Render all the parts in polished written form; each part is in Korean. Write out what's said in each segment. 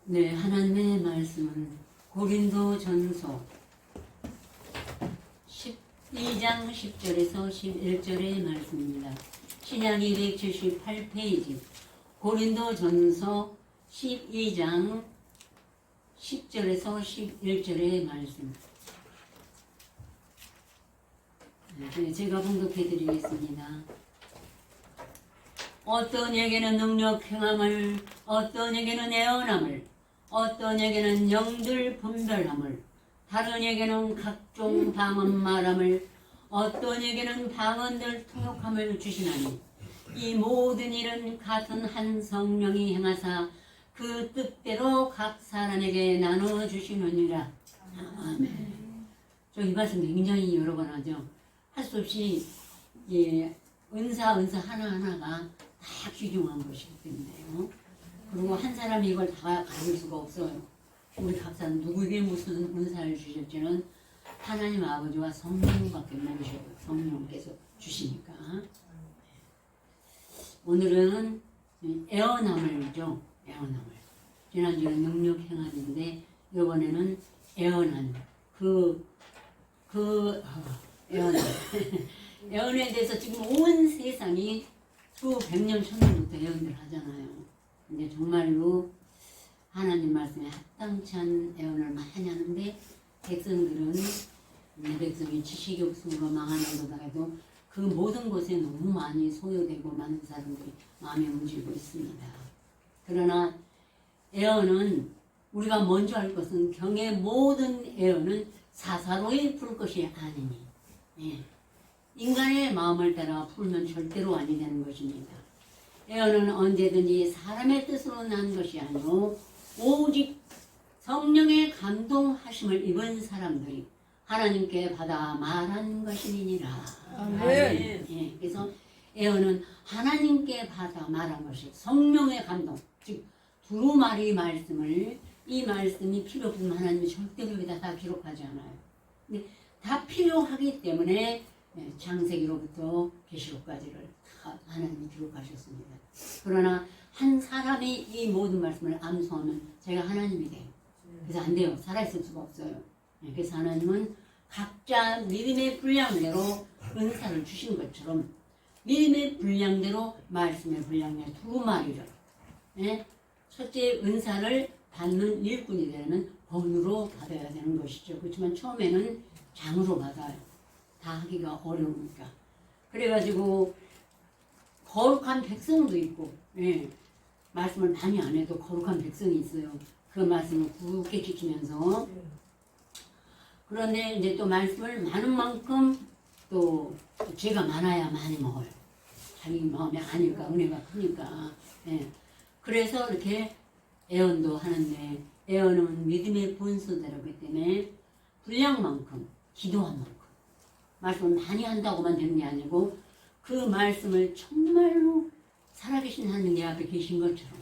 네, 하나님의 말씀은 고린도전서 12장 10절에서 11절의 말씀입니다. 신약 278페이지 고린도전서 12장 10절에서 11절의 말씀. 네, 제가 봉독해 드리겠습니다. 어떤 에게는 능력 행함을, 어떤 에게는 애언함을, 어떤 에게는 영들 분별함을, 다른 에게는 각종 방언 말함을, 어떤 에게는 방언들 통역함을 주시나니 이 모든 일은 같은 한 성령이 행하사 그 뜻대로 각 사람에게 나눠 주시느니라. 아멘. 저 이 말씀 굉장히 여러 번 하죠. 할 수 없이 은사 하나하나가 다 귀중한 것이기 때문에요. 그리고 한 사람이 이걸 다 가질 수가 없어요. 우리 각자는 누구에게 무슨 은사를 주실지는 하나님 아버지와 성령밖에 모르셔요. 성령께서 주시니까. 오늘은 애언함을죠. 애언함을. 지난주는 능력 행함인데 이번에는 애언함. 애언함. 애언에 대해서 지금 온 세상이 수백 년, 천년부터 애언을 하잖아요. 근데 정말로 하나님 말씀에 합당치 않은 애언을 많이 하는데 백성들은 내 백성이 지식이 없음으로 망하는 거다가도 그 모든 것에 너무 많이 소요되고 많은 사람들이 마음에 문지르고 있습니다. 그러나 애언은 우리가 먼저 할 것은 경의 모든 애언은 사사로이 풀 것이 아니니 인간의 마음을 따라 풀면 절대로 아니 되는 것입니다. 애언은 언제든지 사람의 뜻으로 난 것이 아니고 오직 성령의 감동하심을 입은 사람들이 하나님께 받아 말한 것이니라. 아멘. 그래서 애언은 하나님께 받아 말한 것이 성령의 감동, 즉 두루마리 말씀을 이 말씀이 필요 없으면 하나님이 절대로 여기다 다 기록하지 않아요. 근데 다 필요하기 때문에 창세기로부터 계시록까지를 다 하나님이 기록하셨습니다. 그러나 한 사람이 이 모든 말씀을 암송하면 제가 하나님이 돼요. 그래서 안 돼요. 살아있을 수가 없어요. 그래서 하나님은 각자 믿음의 분량대로 은사를 주신 것처럼 믿음의 분량대로 말씀의 분량대로 두루마리를 첫째 은사를 받는 일꾼이 되려면 번으로 받아야 되는 것이죠. 그렇지만 처음에는 장으로 받아요. 다 하기가 어려우니까. 그래가지고 거룩한 백성도 있고 말씀을 많이 안 해도 거룩한 백성이 있어요. 그 말씀을 굳게 지키면서 그런데 이제 또 말씀을 많은 만큼 또 죄가 많아야 많이 먹어요. 자기 마음에 아니까 은혜가 크니까. 그래서 이렇게 애언도 하는데 애언은 믿음의 본소대로기 때문에 분량만큼 기도한 만큼 말씀을 많이 한다고만 되는 게 아니고 그 말씀을 정말로 살아계신 하나님 내 앞에 계신 것처럼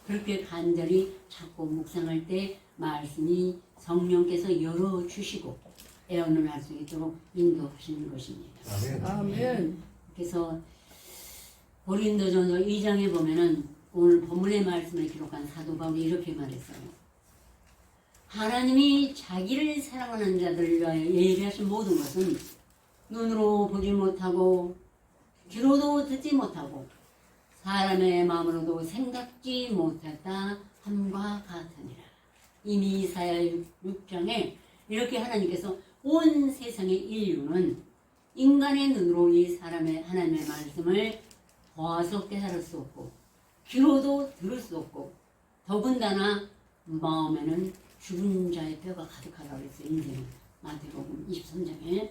그렇게 간절히 찾고 묵상할 때 말씀이 성령께서 열어주시고 애언을 할 수 있도록 인도하시는 것입니다. 아멘. 그래서 고린도전서 2장에 보면은 오늘 본문의 말씀을 기록한 사도 바울이 이렇게 말했어요. 하나님이 자기를 사랑하는 자들을 위하여 예비하신 모든 것은 눈으로 보지 못하고 귀로도 듣지 못하고 사람의 마음으로도 생각지 못했다 함과 같으니라. 이미 이사야 6장에 이렇게 하나님께서 온 세상의 인류는 인간의 눈으로 이 사람의 하나님의 말씀을 보아서 깨달을 수 없고 귀로도 들을 수 없고 더군다나 마음에는 죽은 자의 뼈가 가득하다고 했어요. 인생은 마태복음 23장에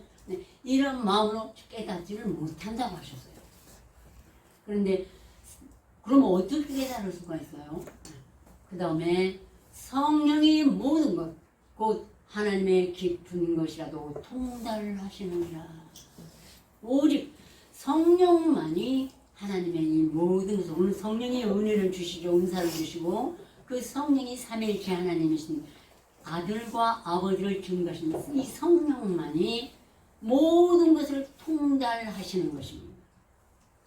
이런 마음으로 깨닫지를 못한다고 하셨어요. 그런데 그럼 어떻게 깨달을 수가 있어요? 그 다음에 성령이 모든 것 곧 하나님의 깊은 것이라도 통달하시느니라. 오직 성령만이 하나님의 이 모든 것을 오늘 성령이 은혜를 주시고 은사를 주시고 그 성령이 삼위일체 하나님이신 아들과 아버지를 증거하신 이 성령만이 모든 것을 통달하시는 것입니다.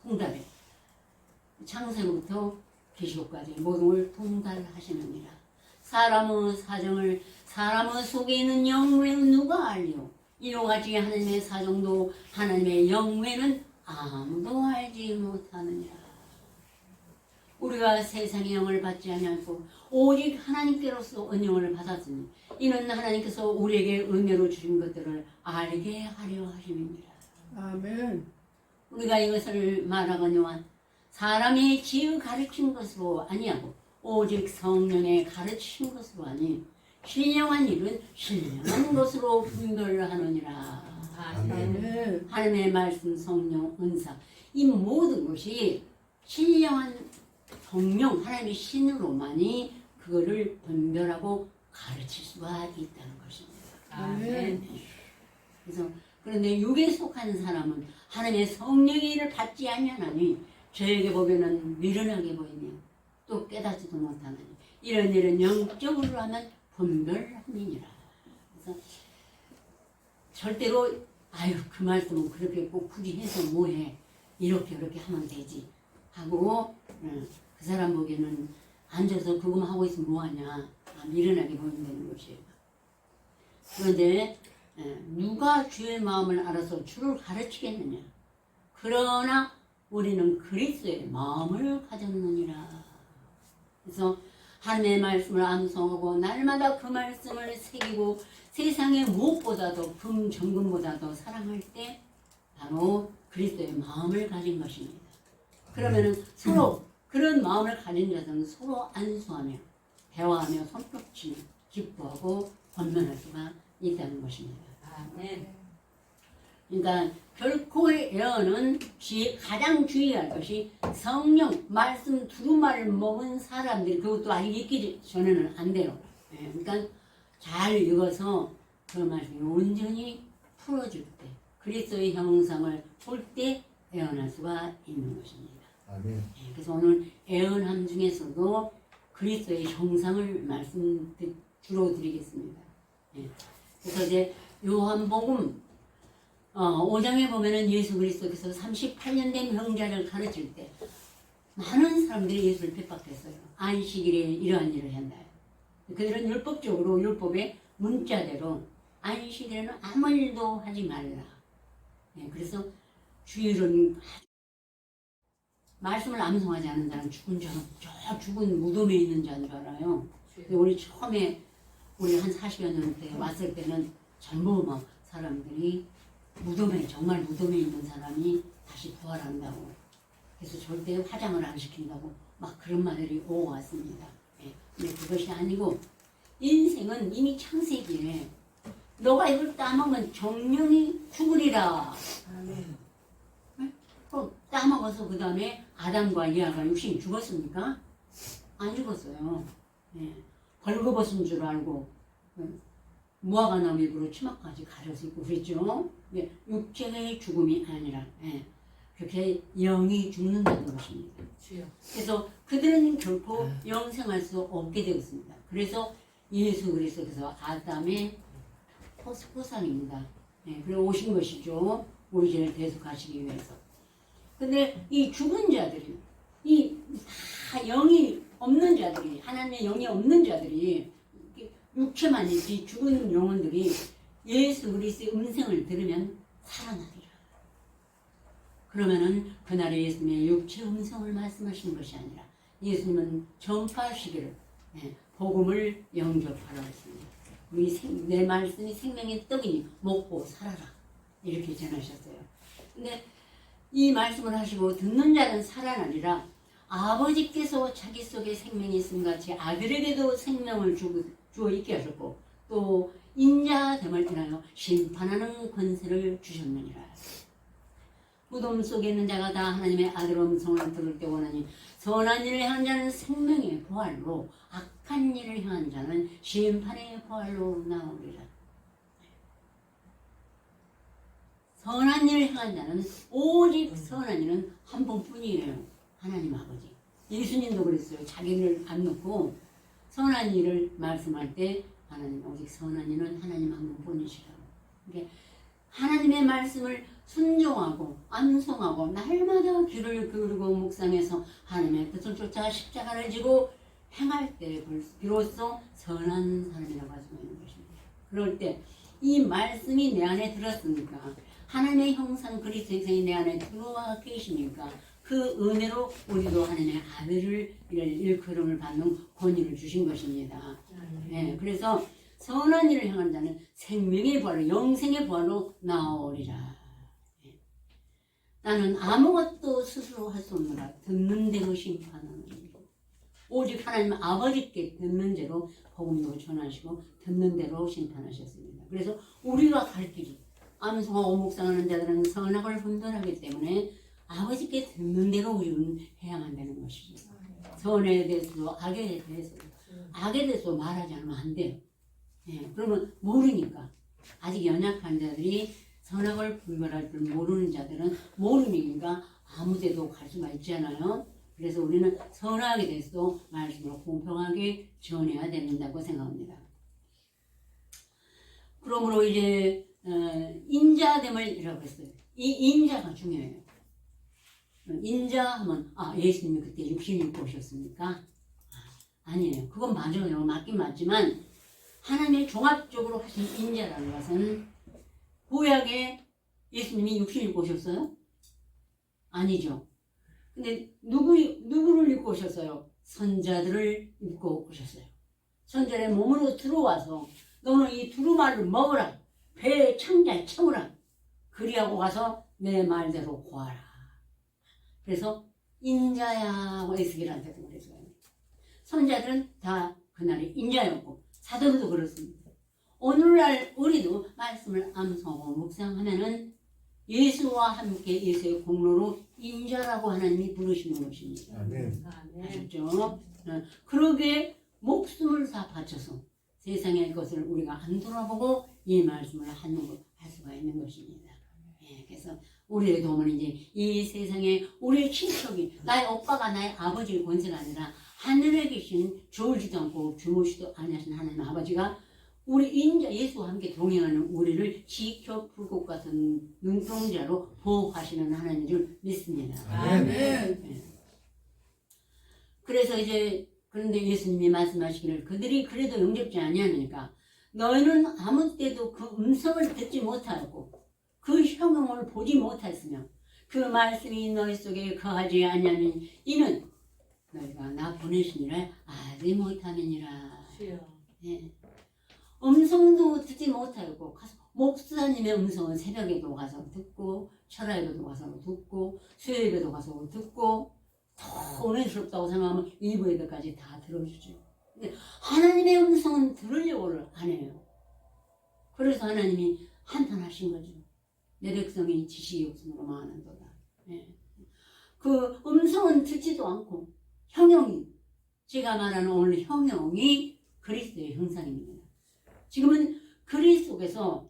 통달해. 창세로부터 계시록까지 모든 걸 통달하시느니라. 사람의 사정을 사람의 속에 있는 영외는 누가 알리오? 이와 같이 하나님의 사정도 하나님의 영외는 아무도 알지 못하느니라. 우리가 세상의 영을 받지 아니하고 오직 하나님께로서 은영을 받았으니 이는 하나님께서 우리에게 은혜로 주신 것들을 알게 하려 하심이니라. 아멘. 우리가 이것을 말하거니와 사람의 지혜 가르친 것으로 아니하고 오직 성령의 가르친 것으로 아니 신령한 일은 신령한 것으로 분별하느니라. 아멘. 하나님의 말씀, 성령, 은사 이 모든 것이 신령한 성령 하나님의 신으로만이 그거를 분별하고 가르칠 수가 있다는 것입니다. 아멘. 그래서 그런데 육에 속한 사람은 하나님의 성령의 일을 받지 아니하나니 저에게 보기에는 미련하게 보이며 또 깨닫지도 못하나니 이런 일은 영적으로 하면 분별함이니라. 그래서 절대로 아유 그 말씀은 그렇게 꼭 굳이 해서 뭐해 이렇게 하면 되지 하고 그 사람 보기에는 앉아서 그거만 하고 있으면 뭐하냐 미련하게 보인다는 것이에요. 그런데 누가 주의 마음을 알아서 주를 가르치겠느냐. 그러나 우리는 그리스도의 마음을 가졌느니라. 그래서 하나님의 말씀을 암송하고 날마다 그 말씀을 새기고 세상의 무엇보다도 금정금보다도 사랑할 때 바로 그리스도의 마음을 가진 것입니다. 그러면은 서로 그런 마음을 가진 자들은 서로 안수하며 대화하며 손뼉치며 기뻐하고 권면할 수가 있다는 것입니다. 아멘. 그러니까 결코 예언은 가장 주의할 것이 성령 말씀 두루마를 먹은 사람들이 그것도 아직 읽기 전에는 안 돼요. 그러니까 잘 읽어서 그 말씀이 온전히 풀어줄 때 그리스도의 형상을 볼 때 예언할 수가 있는 것입니다. 아멘. 그래서 오늘 예언함 중에서도 그리스도의 형상을 주로 드리겠습니다. 그래서 이제 요한복음 5장에 보면은 예수 그리스도께서 38년 된 병자를 가르칠 때 많은 사람들이 예수를 핍박했어요. 안식일에 이러한 일을 한다. 그들은 율법적으로 율법의 문자대로 안식일에는 아무 일도 하지 말라. 그래서 주일은 말씀을 암송하지 않는 사람 죽은 자는 저 죽은 무덤에 있는 자인 줄 알아요. 우리 처음에 우리 한 40여 년 때 왔을 때는 전부 막 사람들이 정말 무덤에 있는 사람이 다시 부활한다고 그래서 절대 화장을 안 시킨다고 막 그런 말들이 오고 왔습니다. 근데 그것이 아니고 인생은 이미 창세기에 너가 이걸 따먹으면 정령이 죽으리라. 아멘. 따먹어서 그 다음에 아담과 이하가 육신이 죽었습니까? 안 죽었어요. 벌거벗은 줄 알고 무화과나무 잎으로 치마까지 가려서 입고 그랬죠. 육체의 죽음이 아니라 그렇게 영이 죽는다는 것입니다. 주여. 그래서 그들은 결코 영생할 수 없게 되었습니다. 그래서 예수 그리스도께서 아담의 후손입니다. 그리고 오신 것이죠. 우리 죄를 대속하시기 위해서. 근데 이 죽은 자들이 다 영이 없는 자들이 하나님의 영이 없는 자들이 육체만 있지 죽은 영혼들이 예수 그리스도의 음성을 들으면 살아나리라. 그러면은 그날에 예수님의 육체 음성을 말씀하시는 것이 아니라 예수님은 전파하시기를 복음을 영접하라 했습니다. 내 말씀이 생명의 떡이니 먹고 살아라 이렇게 전하셨어요. 근데 이 말씀을 하시고 듣는 자는 살아나리라. 아버지께서 자기 속에 생명이 있음 같이 아들에게도 생명을 주어 있게 하셨고 또 인자됨을 인하여 심판하는 권세를 주셨느니라. 무덤 속에 있는 자가 다 하나님의 아들 음성을 들을 때 원하니 선한 일을 향한 자는 생명의 부활로 악한 일을 향한 자는 심판의 부활로 나오리라. 선한 일을 향한 자는 오직 선한 일은 한 번뿐이에요. 하나님 아버지. 예수님도 그랬어요. 자기를 안 놓고 선한 일을 말씀할 때 하나님 오직 선한 일은 하나님 한 분뿐이시라고. 그러니까 하나님의 말씀을 순종하고 암송하고 날마다 귀를 기울이고 묵상해서 하나님의 뜻을 쫓아 십자가를 지고 행할 때 비로소 선한 사람이라고 할 수가 있는 것입니다. 그럴 때 이 말씀이 내 안에 들었으니까 하나님의 형상 그리스도 형상이 내 안에 들어와 계시니까 그 은혜로 우리도 하나님의 아들을 일컬음을 받는 권위를 주신 것입니다. 네, 그래서 선한 일을 향한 자는 생명의 부활로 영생의 부활로 나오리라. 네. 나는 아무것도 스스로 할 수 없노라. 듣는 대로 심판하는 오직 하나님 아버지께 듣는 대로 복음도 전하시고 듣는 대로 심판하셨습니다. 그래서 우리가 갈 길이 암송하고 묵상하는 자들은 선악을 분별하기 때문에 아버지께 듣는 대로 우리는 해야 한다는 것이죠. 선에 대해서도 악에 대해서도 악에 대해서 말하지 않으면 안 돼요. 네, 그러면 모르니까 아직 연약한 자들이 선악을 분별할 줄 모르는 자들은 모르니까 아무 데도 갈 수가 있잖아요. 그래서 우리는 선악에 대해서도 말씀을 공평하게 전해야 된다고 생각합니다. 그러므로 이제 인자됨을 했어요. 이 인자가 중요해요. 인자하면 예수님이 그때 66 오셨습니까? 아니에요. 그건 맞아요. 맞긴 맞지만 하나님의 종합적으로 하신 인자라는 것은 구약에 예수님이 66 오셨어요? 아니죠. 근데 누구를 입고 오셨어요? 선자들을 입고 오셨어요. 선자의 몸으로 들어와서 너는 이 두루마리를 먹으라. 배에 창자에 채우라. 그리하고 가서 내 말대로 구하라. 그래서 인자야 에스겔한테도 그랬어요. 선자들은 다 그날의 인자였고 사도들도 그렇습니다. 오늘날 우리도 말씀을 암송하고 묵상하면은 예수와 함께 예수의 공로로 인자라고 하나님이 부르시는 것입니다. 아멘. 아셨죠? 그러게 목숨을 다 바쳐서 세상의 것을 우리가 안 돌아보고 이 말씀을 할 수가 있는 것입니다. 예, 그래서 우리의 도움은 이제 이 세상에 우리의 친척이 나의 오빠가 나의 아버지의 권세가 아니라 하늘에 계신 졸지도 않고 주무시도 아니하신 하나님 아버지가 우리 인자 예수와 함께 동행하는 우리를 지켜 풀것 같은 눈동자로 보호하시는 하나님인 줄 믿습니다. 아멘. 네. 그래서 이제 그런데 예수님이 말씀하시기를 그들이 그래도 영접지 아니하니까 너희는 아무 때도 그 음성을 듣지 못하였고 그 형용을 보지 못하였으며 그 말씀이 너희 속에 거하지 아니하니 이는 너희가 나 보내신 이를 알지 못함이니라. 네. 음성도 듣지 못하였고 목사님의 음성은 새벽에도 가서 듣고 철야에도 가서 듣고 수요일에도 가서 듣고 더 은혜스럽다고 생각하면 일부 예배까지 다 들어주죠. 근데 하나님의 음성은 들으려고를 안 해요. 그래서 하나님이 한탄하신 거죠. 내 백성이 지식이 없으므로 망하는도다. 네. 그 음성은 듣지도 않고 형용이 제가 말하는 오늘 형용이 그리스도의 형상입니다. 지금은 그리스도 속에서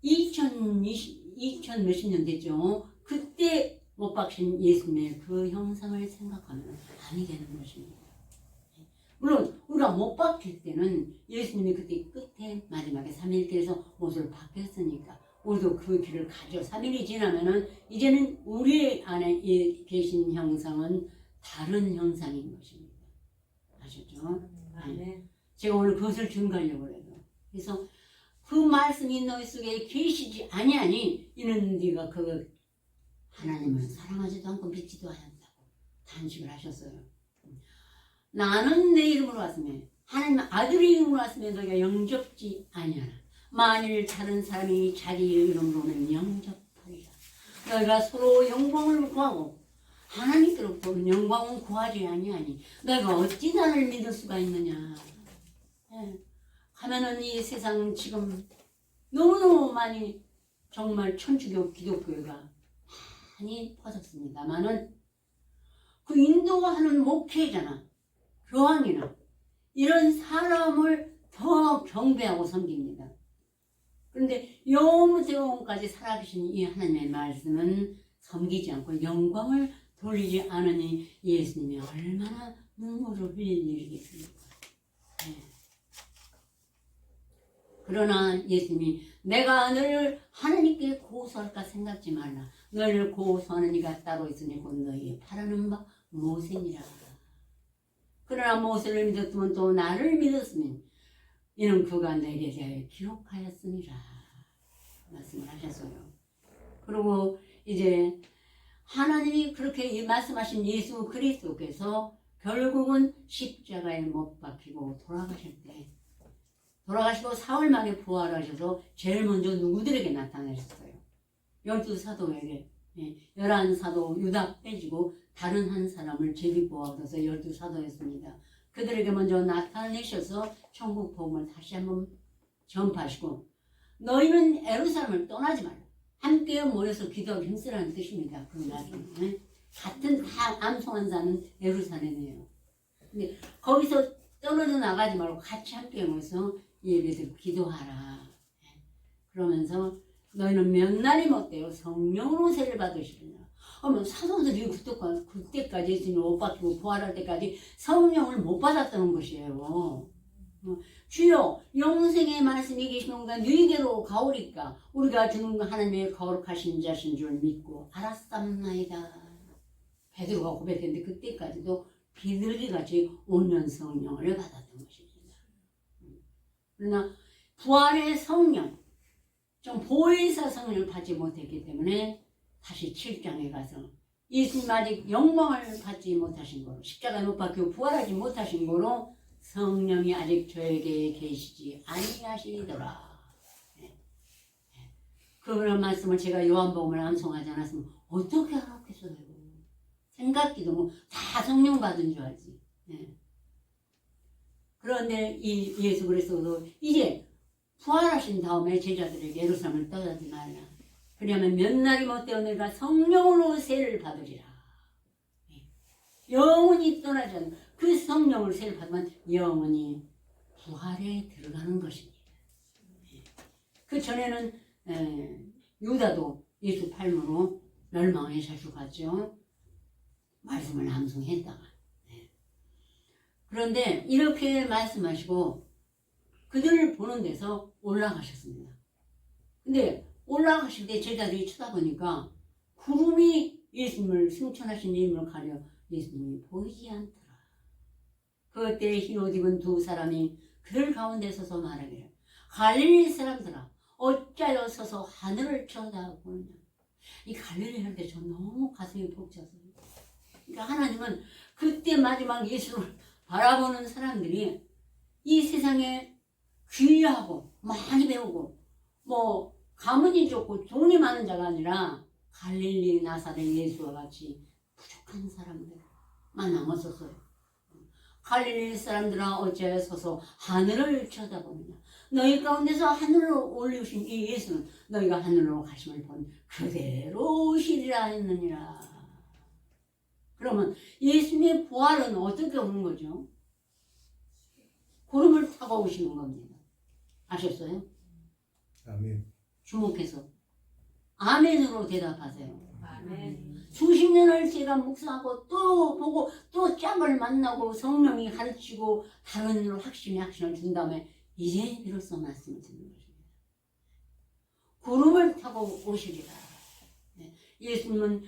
2000 몇십 년 됐죠. 그때 못 박신 예수님의 그 형상을 생각하면 아니 되는 것입니다. 물론 우리가 못 박힐 때는 예수님이 그때 끝에 마지막에 3일길에서 옷을 바뀌었으니까 우리도 그 길을 가죠. 3일이 지나면은 이제는 우리 안에 계신 형상은 다른 형상인 것입니다. 아셨죠? 네. 제가 오늘 그것을 증거하려고 해요. 그래서 그 말씀이 너희 속에 계시지 아니하니 이는 네가 그 하나님을 사랑하지도 않고 믿지도 않았다고 단식을 하셨어요. 나는 내 이름으로 왔으며 하나님 아들의 이름으로 왔으며 너희가 영접지 아니하라. 만일 다른 사람이 자기 이름으로는 영접하리라. 너희가 서로 영광을 구하고 하나님께로부터 영광을 구하지 아니하니 너희가 어찌 나를 믿을 수가 있느냐. 네. 하면은 이 세상 지금 너무너무 많이 정말 천주교 기독교회가 많이 퍼졌습니다만은 그 인도하는 목회자나 교황이나 이런 사람을 더 경배하고 섬깁니다. 그런데 영부터 영까지 살아계신 이 하나님의 말씀은 섬기지 않고 영광을 돌리지 않으니 예수님이 얼마나 눈물을 흘릴 일이겠습니까? 네. 그러나 예수님이 내가 너를 하나님께 고소할까 생각지 말라. 너를 고소하는 이가 따로 있으니 곧 너희의 바라는 바 모세니라. 그러나 모세를 믿었으면 또 나를 믿었으면 이는 그가 내게 대하여 기록하였으니라 말씀을 하셨어요. 그리고 이제 하나님이 그렇게 말씀하신 예수 그리스도께서 결국은 십자가에 못 박히고 돌아가시고 사흘 만에 부활하셔서 제일 먼저 누구들에게 나타나셨어요? 12사도에게. 11사도 유다 빼지고 다른 한 사람을 제비뽑아 얻어서 12사도였습니다. 그들에게 먼저 나타내셔서 천국 복음을 다시 한번 전파하시고 너희는 예루살렘을 떠나지 말라. 함께 모여서 기도하기 힘쓰라는 뜻입니다. 그 말씀. 같은 다 암송한 자는 예루살렘이에요. 근데 거기서 떨어져 나가지 말고 같이 함께 모여서 예배드리고 기도하라. 그러면서 너희는 몇 날이 못되어 성령으로 세를 받으시리라. 그러면 사도들이 그때까지 예수님 못 받고 부활할 때까지 성령을 못 받았다는 것이에요. 주여 영생의 말씀이 계시는가 너희에게로 가오리까 우리가 주는 하나님의 거룩하신 자신 줄 믿고 알았삼나이다. 베드로가 고백했는데 그때까지도 비둘기같이 온전 성령을 받았던 것입니다. 그러나 부활의 성령, 좀 보혜사 성령을 받지 못했기 때문에 다시 7장에 가서 예수님 아직 영광을 받지 못하신 거로 십자가에 못 박히고 부활하지 못하신 거로 성령이 아직 저에게 계시지 아니하시더라. 그런 말씀을 제가 요한복음을 암송하지 않았으면 어떻게 알았겠어요? 생각지도 뭐 다 성령 받은 줄 알지. 그런데 이 예수 그리스도도 이제 부활하신 다음에 제자들에게 예루살렘을 떠나지 말라. 그러면 몇 날이 못되어 너희가 성령으로 세를 받으리라. 영원히 떠나지 않는 그 성령을 세를 받으면 영원히 부활에 들어가는 것입니다. 그 전에는 유다도 예수 팔므로 멸망의 자주 갔죠. 말씀을 암송했다가. 그런데 이렇게 말씀하시고 그들을 보는 데서 올라가셨습니다. 근데 올라가실 때 제자들이 쳐다보니까 구름이 예수님을 승천하신 이름을 가려 예수님이 보이지 않더라. 그때 흰 옷 입은 두 사람이 그들 가운데 서서 말하기를 갈릴리 사람들아 어찌하여 서서 하늘을 쳐다보느냐. 이 갈릴리 할 때 저 너무 가슴이 벅찼어요. 그러니까 하나님은 그때 마지막 예수를 바라보는 사람들이 이 세상에 귀하고 많이 배우고 뭐 가문이 좋고 돈이 많은 자가 아니라 갈릴리 나사렛 예수와 같이 부족한 사람들만 남았었어요. 갈릴리 사람들아 어찌하여 서서 하늘을 쳐다보느냐. 너희 가운데서 하늘로 올리신 이 예수는 너희가 하늘로 가심을 본 그대로 오시리라 했느니라. 그러면 예수님의 부활은 어떻게 오는 거죠? 구름을 타고 오시는 겁니다. 아셨어요? 아멘. 주목해서 아멘으로 대답하세요. 아멘. 수십 년을 제가 묵상하고 또 보고 또 짝을 만나고 성령이 가르치고 다른 일로 확신을 준 다음에 이제 비로소 말씀을 듣는 것입니다. 구름을 타고 오시리라. 예수님은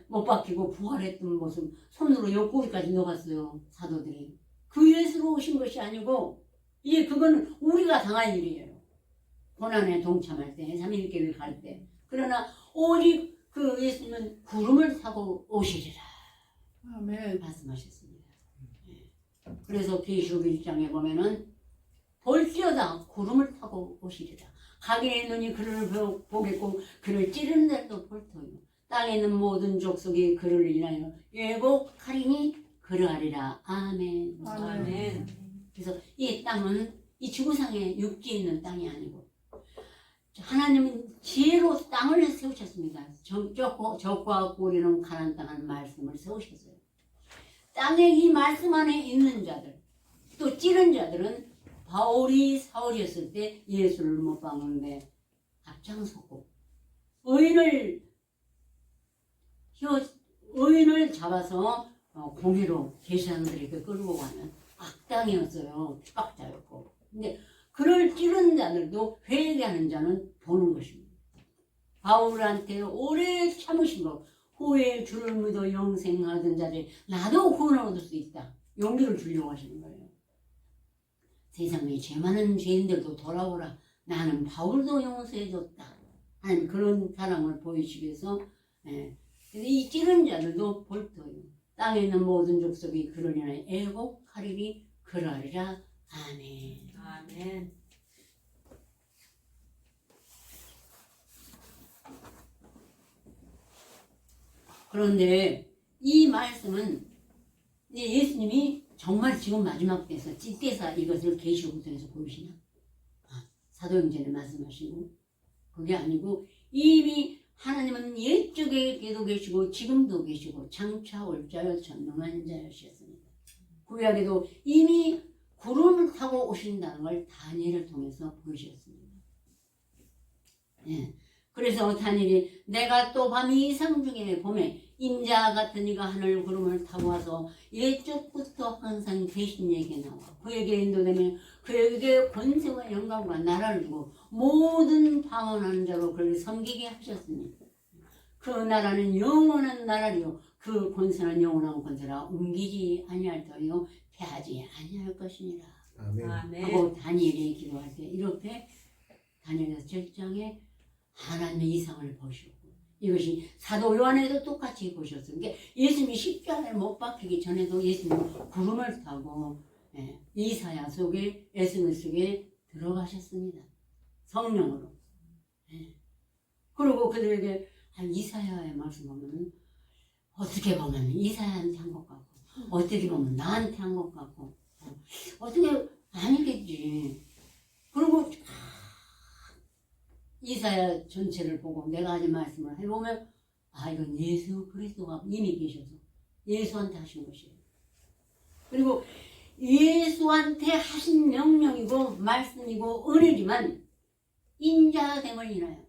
못 박히고 부활했던 모습 손으로 옆구리까지 녹았어요. 사도들이. 그 예수로 오신 것이 아니고 이제 그거는 우리가 당할 일이에요. 고난에 동참할 때 3.1개월 갈 때. 그러나 오직 그 예수님은 구름을 타고 오시리라. 아멘. 말씀하셨습니다. 그래서 계시록 1장에 보면은 볼지어다 구름을 타고 오시리라. 각인의 눈이 그를 보겠고 그를 찌르는 날도 볼 터이요. 땅에 있는 모든 족속이 그를 인하여 예곡하리니 그러하리라. 아멘. 아멘. 그래서 이 땅은 이 지구상에 육지에 있는 땅이 아니고 하나님은 지혜로 땅을 세우셨습니다. 적과 꿀이는 가나안 땅 하는 말씀을 세우셨어요. 땅에 이 말씀 안에 있는 자들 또 찌른 자들은 바울이 사울이었을 때 예수를 못 박는데 앞장섰고 의인을 잡아서 공회로 계시사람들에게 끌고 가는 악당이었어요. 핍박자였고. 근데 그를 찌른 자들도 회개하는 자는 보는 것입니다. 바울한테 오래 참으신 것, 후에 주를 믿어 영생하던 자들 나도 구원을 얻을 수 있다. 용기를 주려고 하시는 거예요. 세상에 죄 많은 죄인들도 돌아오라. 나는 바울도 용서해줬다. 하는 그런 사랑을 보이시기 위해서 이 찌른 자들도 볼터요. 땅에 있는 모든 족속이 그를 인하여 애곡하리니 그러하리라. 아멘. 아멘. 그런데 이 말씀은 이제 예수님이 정말 지금 마지막 때에서 찢대사 이것을 계시록에서 보이시나? 사도행전에 말씀하시고 그게 아니고 이미 하나님은 옛적에도 계시고 지금도 계시고 장차 올 자여 전능한 자였습니다. 구약에도 이미 구름을 타고 오신다는 걸 다니엘을 통해서 보여주셨습니다. 예. 그래서 다니엘이 내가 또 밤이 이상 중에 봄에 인자 같은 이가 하늘 구름을 타고 와서 예쪽부터 항상 계신 얘기가 나와 그에게 인도되며 그에게 권세와 영광과 나라를 주고 모든 방언하는 자로 그를 섬기게 하셨습니다. 그 나라는 영원한 나라리요 그 권세는 영원한 권세라 옮기지 아니할 터요 패하지 아니할 것이니라. 아멘. 아멘. 하고 다니엘이 기도할 때 이렇게 다니엘에서 7장에 하나님의 이상을 보시고 이것이 사도 요한에도 똑같이 보셨어요. 그러니까 예수님이 십자가에 못 박히기 전에도 예수님은 구름을 타고 이사야 속에 에스겔 속에 들어가셨습니다. 성령으로. 그리고 그들에게 이사야의 말씀 보면 어떻게 보면 이사야한테 한 것 같고 어떻게 보면 나한테 한 것 같고 어떻게 아니겠지. 그리고 이사야 전체를 보고 내가 하는 말씀을 해보면 이건 예수 그리스도가 이미 계셔서 예수한테 하신 것이에요. 그리고 예수한테 하신 명령이고 말씀이고 은혜지만 인자됨을 인하여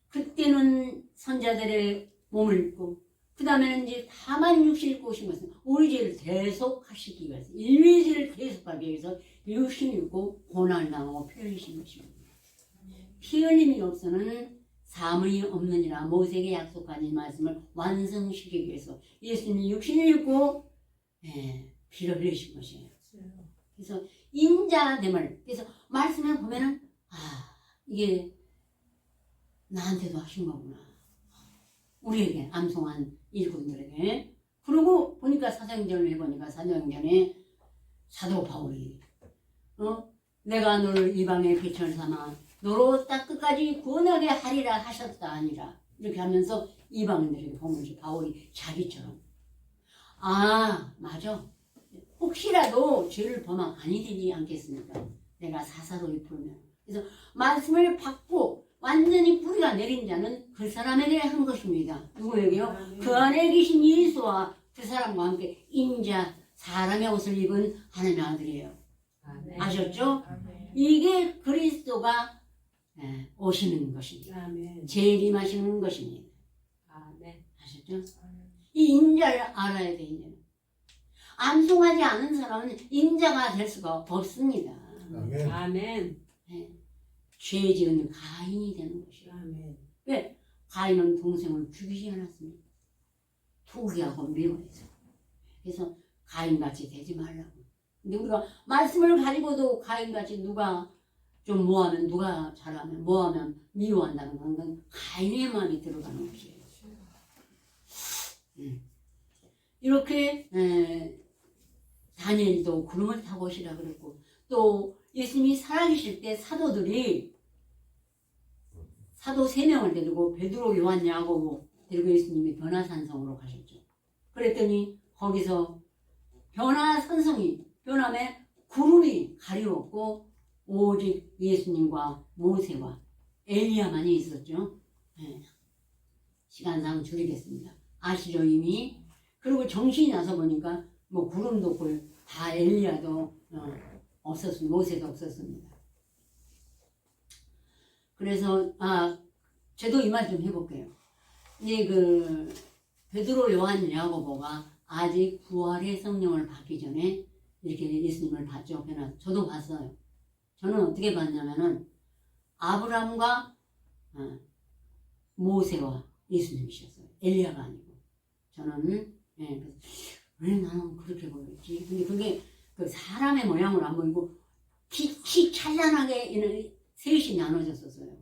그때는 선자들의 몸을 입고 그 다음에는 이제 다만 육신을 입고 오신 것은 우리 죄를 대속하시기 위해서 인류의 죄를 대속하기 위해서 육신을 입고 고난을 당하고 피 흘리신 것입니다. 피 흘림이 없어는 사문이 없느니라 모세에게 약속한 이 말씀을 완성시키기 위해서 예수님이 육신을 입고 피를 흘리신 것이에요. 그래서 인자됨을 그래서 말씀에 보면은 이게 나한테도 하신 거구나. 우리에게 암송한 일꾼들에게. 그러고 보니까 사도행전을 해보니까 사도행전에 사도 바울이 내가 너를 이방의 빛을 삼아 너로 딱 끝까지 구원하게 하리라 하셨다 아니라 이렇게 하면서 이방인들에게 보면서 바울이 자기처럼 맞아. 혹시라도 죄를 범하면 아니 되지 않겠습니까? 내가 사사로이 풀면. 그래서 말씀을 받고 완전히 뿌리가 내린 자는 그 사람에게 한 것입니다. 누구에게요? 그 안에 계신 예수와 그 사람과 함께 인자 사람의 옷을 입은 하나님의 아들이에요. 아멘. 아셨죠? 아멘. 이게 그리스도가 오시는 것입니다. 아멘. 재림하시는 것입니다. 아멘. 아셨죠? 이 인자를 알아야 돼. 이제는. 암송하지 않은 사람은 인자가 될 수가 없습니다. 아멘. 아멘. 죄 지은 가인이 되는 것이에요. 아멘. 왜? 가인은 동생을 죽이지 않았습니다. 투기하고 미워해서. 그래서 가인같이 되지 말라고. 근데 우리가 말씀을 가지고도 가인같이 누가 좀 뭐하면 누가 잘하면 뭐하면 미워한다는 건 가인의 마음이 들어가는 것이에요. 이렇게 다니엘도 구름을 타고 오시라 그랬고 또 예수님이 살아계실 때 사도들이 사도 3명을 데리고 베드로, 요한, 야고보 데리고 예수님이 변화산성으로 가셨죠. 그랬더니 거기서 변함에 구름이 가리웠고 오직 예수님과 모세와 엘리야만이 있었죠. 시간상 줄이겠습니다. 아시죠 이미? 그리고 정신이 나서 보니까 뭐 구름도 없고 다 엘리야도 없었습니다. 모세도 없었습니다. 그래서 저도 이 말 좀 해볼게요. 이제 그 베드로, 요한, 야고보가 아직 부활의 성령을 받기 전에 이렇게 예수님을 봤죠. 저도 봤어요. 저는 어떻게 봤냐면은 아브라함과 모세와 예수님이셨어요. 엘리야가 아니고. 저는 왜 나는 그렇게 보였지? 근데 그게 그 사람의 모양으로 안 보이고 빛이 찬란하게 셋이 나눠졌었어요.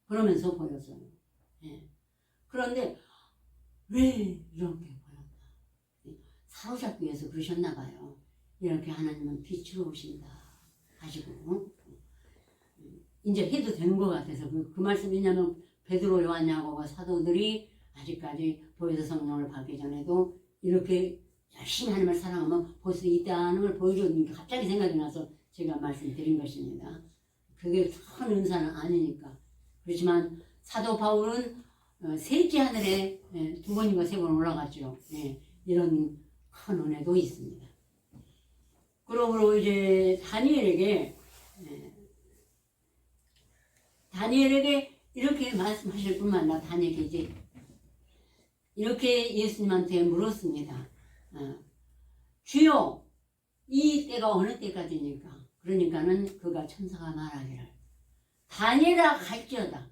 그러면서 보였어요. 그런데 왜 이렇게 보였나? 사로잡기 위해서 그러셨나 봐요. 이렇게 하나님은 빛으로 오신다 하시고 이제 해도 되는 것 같아서 그 말씀이냐면 베드로, 요한, 야고보 사도들이 아직까지 보혜사 성령을 받기 전에도 이렇게 열심히 하나님을 사랑하면 벌써 있다는 걸 보여줬는데 갑자기 생각이 나서 제가 말씀드린 것입니다. 그게 큰 은사는 아니니까. 그렇지만 사도 바울은 셋째 하늘에 2번인가 3번 올라갔죠. 이런 큰 은혜도 있습니다. 그러므로 이제 다니엘에게 이렇게 말씀하실 뿐만 아니라 다니엘이 이제 이렇게 예수님한테 물었습니다. 주여, 이 때가 어느 때까지니까? 그러니까는 그가 천사가 말하기를 다니엘아 갈지어다.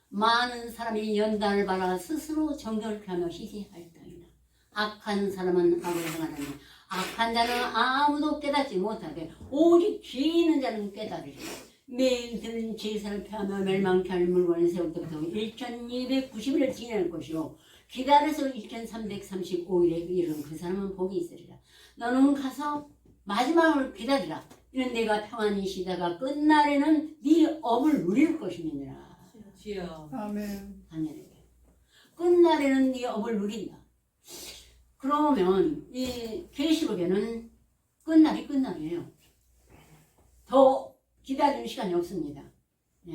많은 사람이 연단을 받아 스스로 정결케 하며 희생하였다이다. 악한 사람은 악을 행하느니 악한 자는 아무도 깨닫지 못하되 오직 죄 있는 자는 깨달으리라. 매일 드는 제사를 펴하며 멸망케 할 물건을 세울 때부터 1290일을 지낼 것이요 기다려서 1335일에 이르는 그 사람은 복이 있으리라. 너는 가서 마지막을 기다리라. 이는 내가 평안히 쉬다가 끝날에는 네 업을 누릴 것임이니라. 주여. 아멘. 다니엘에게 끝날에는 네 업을 누린다. 그러면 이 계시록에는 끝날이에요. 더 기다리는 시간이 없습니다.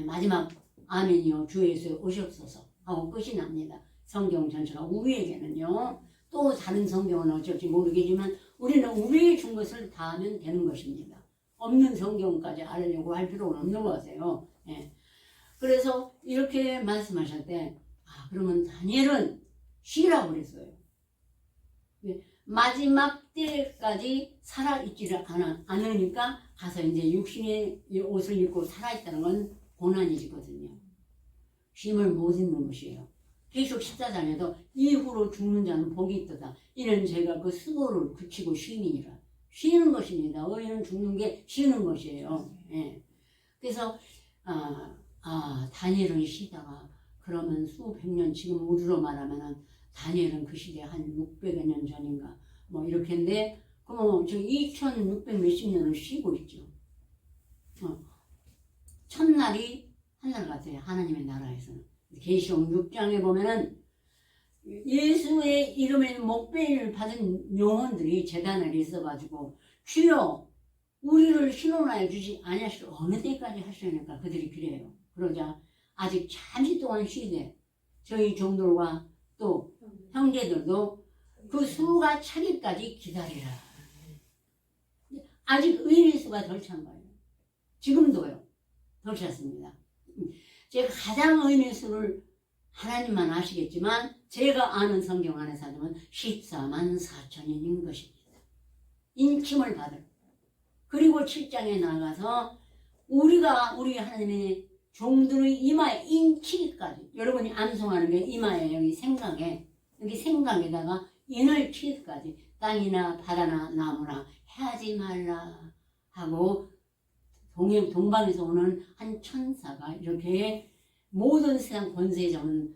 마지막 아멘이요 주 예수 오시옵소서 하고 끝이 납니다. 성경 전체가 우리에게는요. 또 다른 성경은 어쩔지 모르겠지만 우리는 우리의 준 것을 다 하면 되는 것입니다. 없는 성경까지 알려고 할 필요는 없는 거세요. 그래서 이렇게 말씀하셨대. 그러면 다니엘은 쉬라고 그랬어요. 마지막 때까지 살아있지를 않으니까 가서 이제 육신의 옷을 입고 살아있다는 건 고난이지거든요. 쉼을 못 입는 것이에요. 계속 14장에도 이후로 죽는 자는 복이 있도다. 이는 제가 그 수고를 그치고 쉼이니라. 쉬는 것입니다. 의인은 죽는 게 쉬는 것이에요. 그래서 다니엘은 쉬다가 그러면 수백 년 지금 우리로 말하면은 다니엘은 그 시대에 한 600여 년 전인가 뭐 이렇게인데 그러면 지금 2600 몇십 년을 쉬고 있죠. 첫날이 한날 같아요. 하나님의 나라에서는. 계시록 6장에 보면은 예수의 이름에 목베이를 받은 영혼들이 제단을 있어가지고 주여 우리를 신원하여 주지 아니하시오 어느 때까지 하시려니까 그들이 그래요. 그러자 아직 잠시 동안 쉬되 저희 종들과 또 형제들도 그 수가 차기까지 기다리라. 아직 의인의 수가 덜 찬 거예요. 지금도요. 덜 찼습니다. 제가 가장 의인의 수를 하나님만 아시겠지만 제가 아는 성경 안에서 하면 14만 4천인인 것입니다. 인침을 받을. 그리고 7장에 나가서 우리가 우리 하나님의 종들의 이마에 인치기까지 여러분이 암송하는 게 이마에 여기 생각에다가 인을 치기까지 땅이나 바다나 나무나 해하지 말라 하고 동방에서 오는 한 천사가 이렇게 모든 세상 권세에 잡은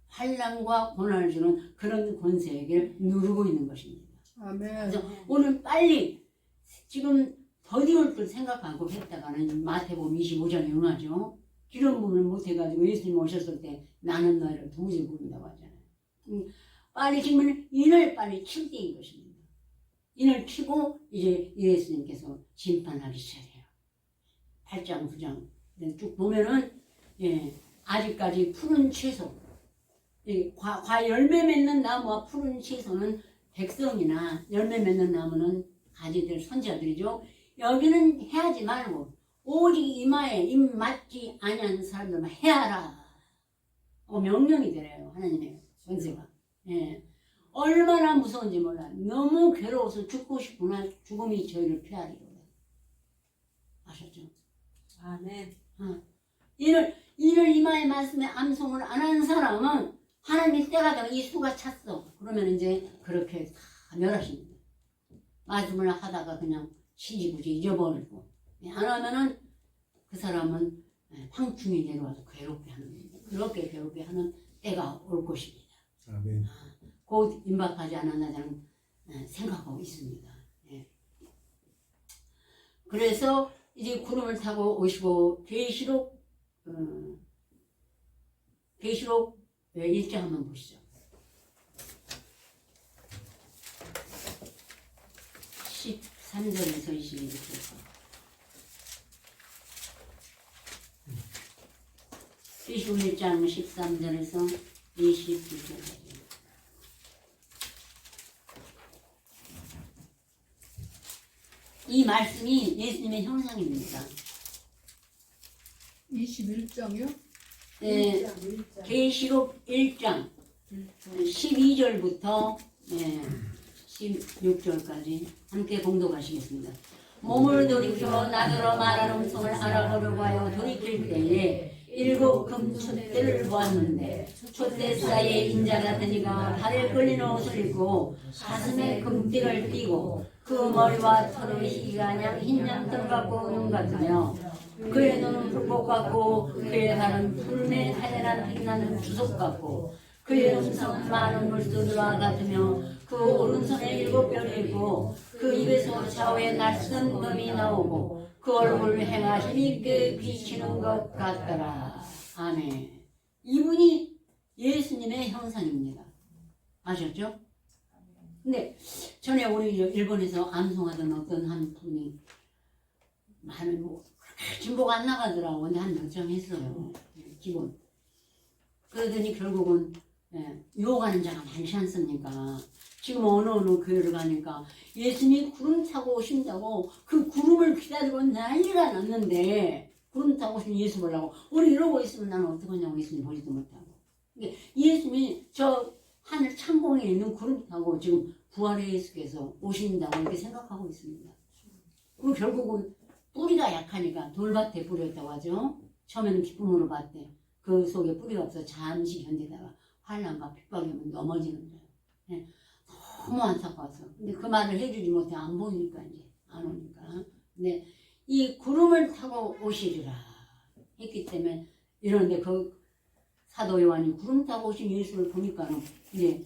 환난과 고난을 주는 그런 권세에게 누르고 있는 것입니다. 아멘. 그래서 오늘 빨리 지금 더디올 걸 생각하고 했다가는 마태복음 25장에 응하죠. 기름 부음을 못해가지고 예수님 오셨을 때 나는 너희를 도무지 모른다고 하잖아요. 빨리 지금 인을 빨리 칠 때인 것입니다. 인을 치고 이제 예수님께서 심판하기 시작해요. 8장 9장 쭉 보면은 아직까지 푸른 채소 과 열매 맺는 나무와 푸른 채소는 백성이나 열매 맺는 나무는 가지들 선지자들이죠. 여기는 해하지 말고 오직 이마에 입 맞지 아니하는 사람들만 해하라. 명령이 되래요. 하나님의 권세가. 얼마나 무서운지 몰라요. 너무 괴로워서 죽고 싶구나. 죽음이 저희를 피하리로다. 아셨죠? 아멘. 이를 이마의 말씀에 암송을 안 하는 사람은 하나님이 때가 되면 이 수가 찼어. 그러면 이제 그렇게 다 멸하십니다. 말씀을 하다가 그냥 시지부지 잊어버리고 안 하면은 그 사람은 황충이 내려와서 그렇게 괴롭게 하는 때가 올 것입니다. 아멘. 곧 임박하지 않았나 저는 생각하고 있습니다. 예. 그래서 이제 구름을 타고 오시고 계시록 1장 한번 보시죠. 13절에서 22절까지. 계시록 1장 13절에서 22절까지. 이 말씀이 예수님의 형상입니다. 21장이요? 네, 계시록 1장 12절부터 16절까지 함께 봉독하시겠습니다. 몸을 돌이켜 나더러 말하는 음성을 알아보려고 하여 돌이킬 때에 7 금촛대를 보았는데 촛대 사이에 인자 같은 이가 발에 끌리는 옷을 입고 가슴에 금띠를 띠고 그 머리와 털의 희가 양 흰 양털 같고 눈 같으며 그의 눈은 불꽃 같고 그의 발은 푸른의 하얀 빛나는 주석 같고 그의 음성은 많은 물소리와 같으며 그 오른손에 7뼈를 있고 그 입에서 좌우에 낯선 검이 나오고 그 얼굴 해가 힘있게 비치는 것 같더라. 아멘. 이분이 예수님의 형상입니다. 아셨죠? 근데 전에 우리 일본에서 암송하던 어떤 한 분이 많은 진보가 안 나가더라고. 근데 한 몇 장 했어요. 기본. 그러더니 결국은 유혹하는 자가 많지 않습니까? 지금 어느 교회를 가니까 예수님이 구름 타고 오신다고 그 구름을 기다리고 난리가 났는데 구름 타고 오신 예수 보려고 우리 이러고 있으면 나는 어떡하냐고 예수님 보지도 못하고. 예수님이 저 하늘 창공에 있는 구름 타고 지금 부활의 예수께서 오신다고 이렇게 생각하고 있습니다. 그리고 결국은 뿌리가 약하니까 돌밭에 뿌렸다고 하죠. 처음에는 기쁨으로 봤대. 그 속에 뿌리가 없어 잠시 견디다가 환난과 핍박이 오면 넘어지는 거예요. 너무 안타까웠어. 근데 그 말을 해주지 못해 안 보이니까 이제 안 오니까. 근데 이 구름을 타고 오시리라 했기 때문에 이런데 그 사도 요한이 구름 타고 오신 예수를 보니까는 이제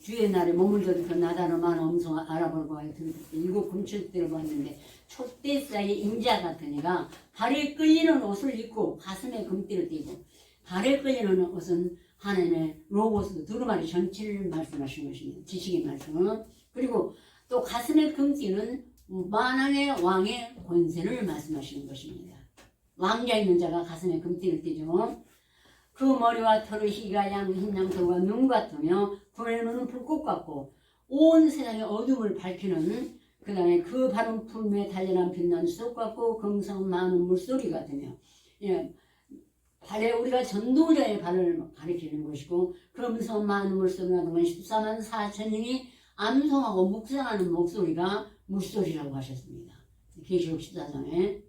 주의 날에 머물더니 나다름한 음성 알아보고 하여 들을 때 7 금촛대를 봤는데 촛대 사이에 인자 같은 이가 발에 끌리는 옷을 입고 가슴에 금띠를 띠고 발에 끌리는 옷은 하나님의 로고스 두루마리 전체를 말씀하신 것입니다. 지식의 말씀은. 그리고 또 가슴에 금띠는 만왕의 왕의 권세를 말씀하시는 것입니다. 왕자 있는 자가 가슴에 금띠를 띠죠. 그 머리와 털의 희가 흰 양털과 눈 같으며 그의 눈은 불꽃 같고 온 세상의 어둠을 밝히는 그 다음에 그 발은 푸름에 단련한 빛난 수석 같고 금성 많은 물소리 같으며 발에 우리가 전도자의 발을 가리키는 것이고 금성 많은 물소리가 되면 14만 4천명이 암송하고 묵상하는 목소리가 물소리라고 하셨습니다. 계시록 14장에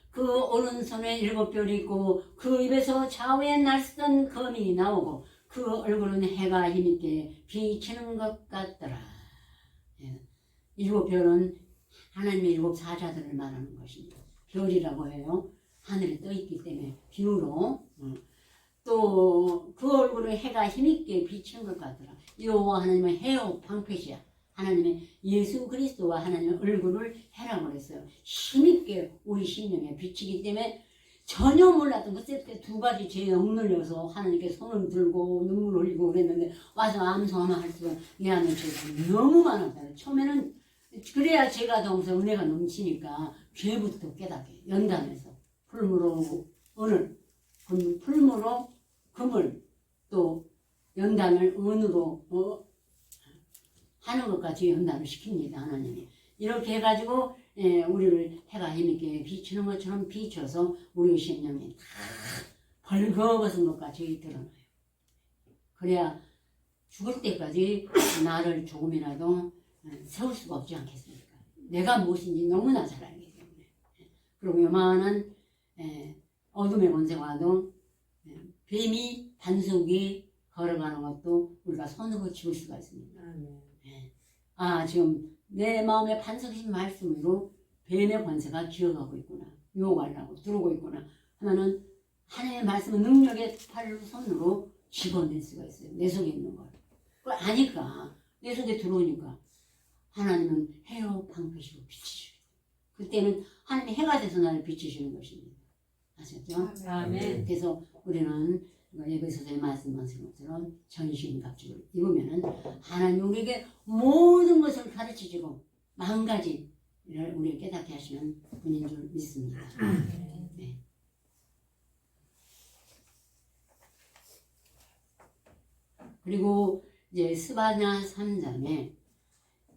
그 오른손에 7뼈를 있고 그 입에서 좌우에 낯선 검이 나오고 그 얼굴은 해가 힘있게 비치는 것 같더라. 7뼈는 하나님의 7 사자들을 말하는 것입니다. 별이라고 해요. 하늘에 떠있기 때문에 비유로. 또 그 얼굴은 해가 힘있게 비치는 것 같더라. 여호와 하나님은 해요 방패시야. 하나님의 예수 그리스도와 하나님의 얼굴을 해라고 그랬어요. 힘있게 우리 심령에 비치기 때문에 전혀 몰랐던 그때 2가지 죄에 억눌려서 하나님께 손을 들고 눈물 흘리고 그랬는데 와서 암송하면 할수록 내 안에 죄가 너무 많았다. 처음에는 그래야 죄가 더면서 은혜가 넘치니까 죄부터 깨닫게 연단해서 풀무로 은을 풀무로 금을 또 연단을 은으로 하는 것까지 연단을 시킵니다. 하나님이 이렇게 해가지고 우리를 해가 힘있게 비추는 것처럼 비춰서 우리의 심령이 다 벌거벗은 것까지 드러나요. 그래야 죽을 때까지 나를 조금이라도 세울 수가 없지 않겠습니까? 내가 무엇인지 너무나 잘 알기 때문에. 그리고 요만한 어둠의 권세와도 뱀이 반석 위에 걸어가는 것도 우리가 손으로 지울 수가 있습니다. 아멘. 지금 내 마음에 반석이신 말씀으로 뱀의 권세가 기어가고 있구나. 유혹하려고 들어오고 있구나 하면은 하나님의 말씀은 능력의 팔로 손으로 집어낼 수가 있어요. 내 속에 있는 걸. 그걸 아니까 내 속에 들어오니까 하나님은 해로 방패시고 비치시고 그때는 하나님이 해가 돼서 나를 비치시는 것입니다. 아셨죠? 아멘. 그래서 우리는 에베소서의 말씀하신 것처럼 전신갑주를 입으면은 하나님 우리에게 모든 것을 가르치시고 만 가지를 우리에게 깨닫게 하시는 분인 줄 믿습니다. 네. 그리고 이제 스바냐 3장에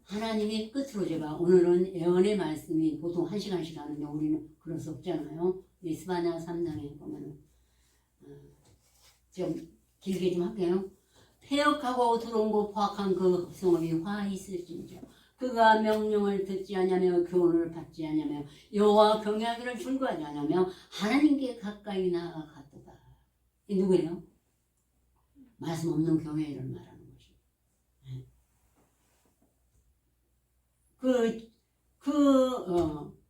하나님이 끝으로 제가 오늘은 예언의 말씀이 보통 1시간씩 하는데 우리는 그럴 수 없잖아요. 이 스바냐 3장에 보면은 좀 길게 좀 할게요. 폐역하고 들어온 거 포악한 그 성읍이 화 있을진저 그가 명령을 듣지 않으며 교훈을 받지 않으며 여호와 경외하기를 즐거워하지 않으며 하나님께 가까이 나아갔도다. 이 누구예요? 말씀 없는 교회를 말하는 것입니다.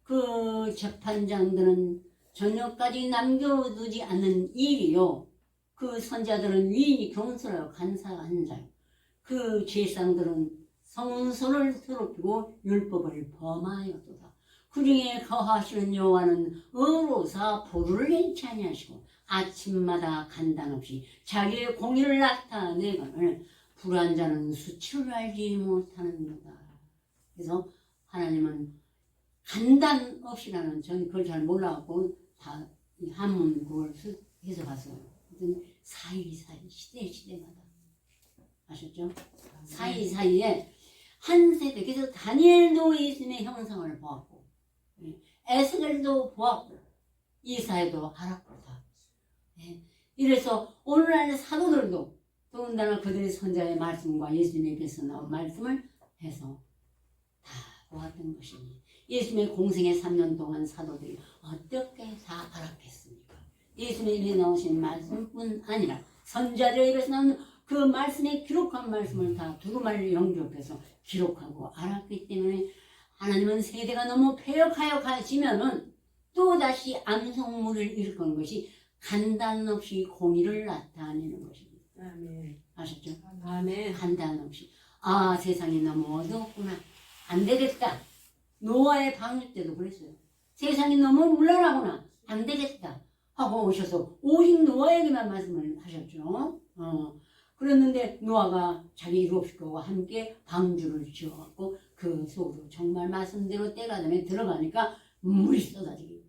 그 재판장들은 저녁까지 남겨두지 않는 일이요. 그 선자들은 위인이 경솔하여 간사한 자요. 그 제사장들은 성소를 더럽히고 율법을 범하였도다. 그 중에 거하시는 여호와는 의로사 보루를 잃지 아니하시고 아침마다 간단 없이 자기의 공의를 나타내거늘 불한 자는 수치를 알지 못하는도다. 그래서 하나님은 간단 없이라는 저는 그걸 잘 몰라갖고 다 이 한문 그걸 해석했어요. 사이사이 시대마다 아셨죠? 사이사이에 한 세대 그래서 다니엘도 예수님의 형상을 보았고 에스겔도 보았고 이사야도 알았고다. 이래서 오늘날 사도들도 더군다나 그들의 선자의 말씀과 예수님에게서 나온 말씀을 해서 다 보았던 것이니 예수님의 공생의 3년 동안 사도들이 어떻게 다 알았겠습니까? 예수님이 나오신 말씀뿐 아니라 선자들의 입에서 나온 그 말씀에 기록한 말씀을 다 두루마리를 영접해서 기록하고 알았기 때문에 하나님은 세대가 너무 폐역하여 가지면은 또다시 암송물을 일컫는 것이 간단 없이 공의를 나타내는 것입니다. 아멘. 아셨죠? 아멘. 간단 없이 세상이 너무 어두웠구나. 안 되겠다. 노아의 방일 때도 그랬어요. 세상이 너무 물란하구나. 안 되겠다. 하고 오셔서 오직 노아에게만 말씀을 하셨죠. 그랬는데 노아가 자기 7식구와 함께 방주를 지어갖고 그 속으로 정말 말씀대로 때가 되면 들어가니까 물이 쏟아지고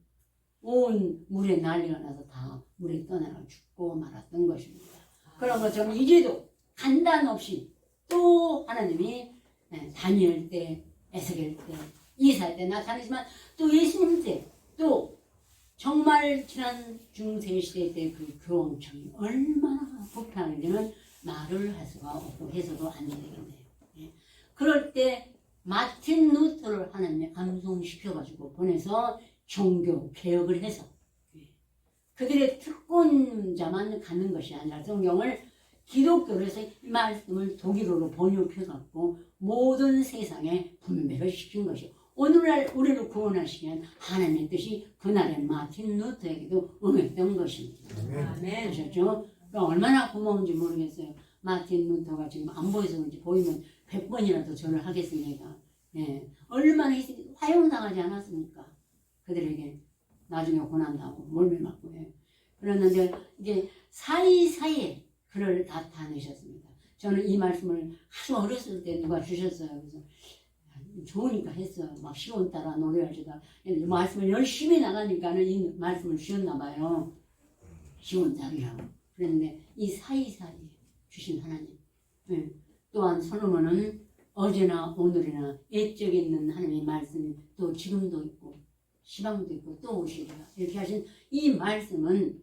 온 물에 난리가 나서 다 물에 떠나가 죽고 말았던 것입니다. 그런 것처럼 이제도 간단 없이 또 하나님이 다니엘 때, 에스겔 때, 이사야 때 나타나지만 또 예수님 때 또 정말 지난 중세시대 때 그 교황청이 얼마나 부패하는지는 말을 할 수가 없고 해서도 안 되겠네요. 그럴 때 마틴 루터를 하나님이 암송시켜가지고 보내서 종교 개혁을 해서 그들의 특권자만 갖는 것이 아니라 성경을 기독교로 해서 이 말씀을 독일어로 번역해갖고 모든 세상에 분배를 시킨 것이요. 오늘날 우리를 구원하시기 위한 하나님의 뜻이 그날의 마틴 루터에게도 응했던 것입니다. 아멘. 아셨죠? 얼마나 고마운지 모르겠어요. 마틴 루터가 지금 안 보여서 그런지 보이면 100번이라도 절을 하겠습니다. 얼마나 화용당하지 않았습니까? 그들에게 나중에 고난당하고 몰매 맞고 그랬는데 이제 사이사이에 그를 나타내셨습니다. 저는 이 말씀을 아주 어렸을 때 누가 주셨어요. 그래서 좋으니까 했어요. 막 시온 따라 노래하시다. 이 말씀을 열심히 나가니까는 이 말씀을 주셨나 봐요. 시온 따르라고. 그랬는데 이 사이사이에 주신 하나님. 또한 솔로몬은 어제나 오늘이나 옛적에 있는 하나님의 말씀이 또 지금도 있고 시방도 있고 또 오시리라 이렇게 하신 이 말씀은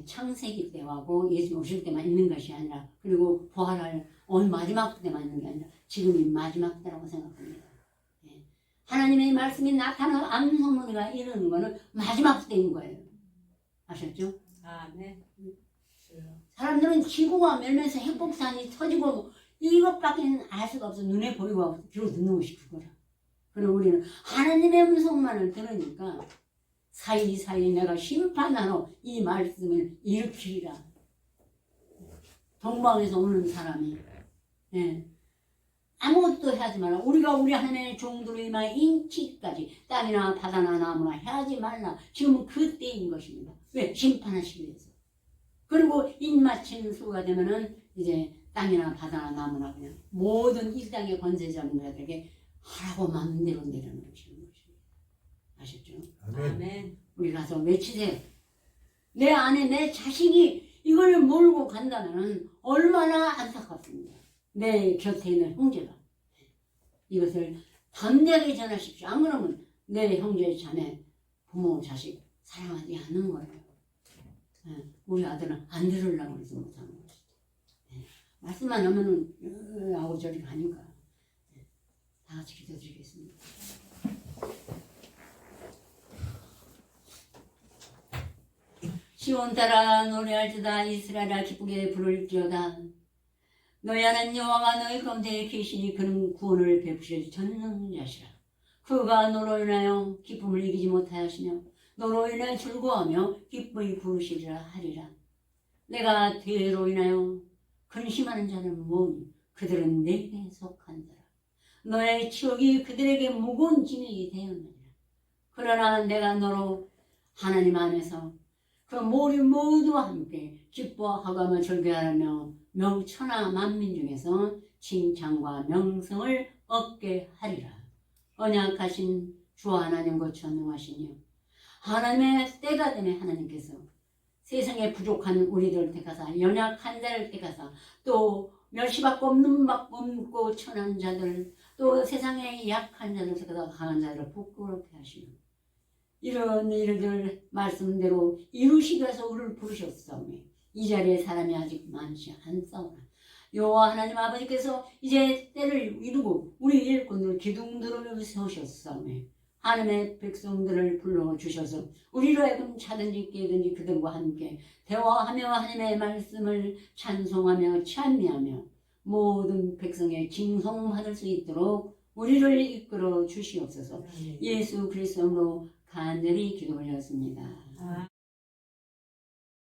창세기 때하고 예수 오실 때만 있는 것이 아니라 그리고 부활할 온 마지막 때만 있는 게 아니라 지금이 마지막 때라고 생각합니다. 하나님의 말씀이 나타나는 암송문이가 이르는 거는 마지막 때인 거예요. 아셨죠? 아멘. 사람들은 지구가 멸면서 핵폭탄이 터지고 뭐 이것밖에 알 수가 없어. 눈에 보이고 귀로 듣는 것이 그거라. 그리고 우리는 하나님의 음성만을 들으니까 사이사이 내가 심판하러 이 말씀을 일으키리라. 동방에서 오는 사람이 아무것도 하지 마라. 우리가 우리 하나님의 종들로 임하 인치까지 땅이나 바다나 나무나 하지 말라. 지금은 그 때인 것입니다. 왜? 심판하시기 위해서. 그리고 입맞히는 수가 되면은 이제 땅이나 바다나 나무나 그냥 모든 이 땅의 권세자들에게 하라고 마음대로 내려놓으시는 것입니다. 아셨죠? 아멘. 우리 가서 외치세요. 내 안에 내 자식이 이걸 몰고 간다면 얼마나 안타깝습니다. 내 곁에 있는 형제가 이것을 담대하게 전하십시오. 안 그러면 내 형제 자매 부모 자식 사랑하지 않는 거예요. 우리 아들은 안 들으려고 해서 못하는 것이죠. 말씀만 하면은 아우 저리 가니까. 다 같이 기도드리겠습니다. 시온 따라 노래할지다. 이스라엘아 기쁘게 부를지어다. 너희 하나님 여호와가 너희 가운데 계시니 그는 구원을 베푸실 전능자시라. 그가 너로 인하여 기쁨을 이기지 못하였으며 너로 인하여 즐거워하며 기쁘게 부르시리라 하리라. 내가 대로 인하여 근심하는 자는 뭐니? 그들은 내게 속한 자라. 너의 치욕이 그들에게 무거운 짐이 되었느니라. 그러나 내가 너로 하나님 안에서 그 모든 모두와 함께 기뻐하며 절개하며 천하 만민 중에서 칭찬과 명성을 얻게 하리라. 언약하신 주 하나님과 전능하시니 하나님의 때가 되면 하나님께서 세상에 부족한 우리들을 택하사 연약한 자를 택하사 또 멸시받고 없는 받고 없고 천한 자들 또 세상에 약한 자들 택하사 강한 자들을 부끄럽게 하시며 이런 일들 말씀대로 이루시기 위해서 우리를 부르셨사오니 이 자리에 사람이 아직 많지 않사오나 여호와 하나님 아버지께서 이제 때를 이루고 우리 일꾼들 기둥들을 세우셨사오니 하나님의 백성들을 불러주셔서 우리로 하여금 자든지 깨든지 그들과 함께 대화하며 하나님의 말씀을 찬송하며 찬미하며 모든 백성의 징송받을 수 있도록 우리를 이끌어 주시옵소서. 예수 그리스도로 간절히 기도 올렸습니다.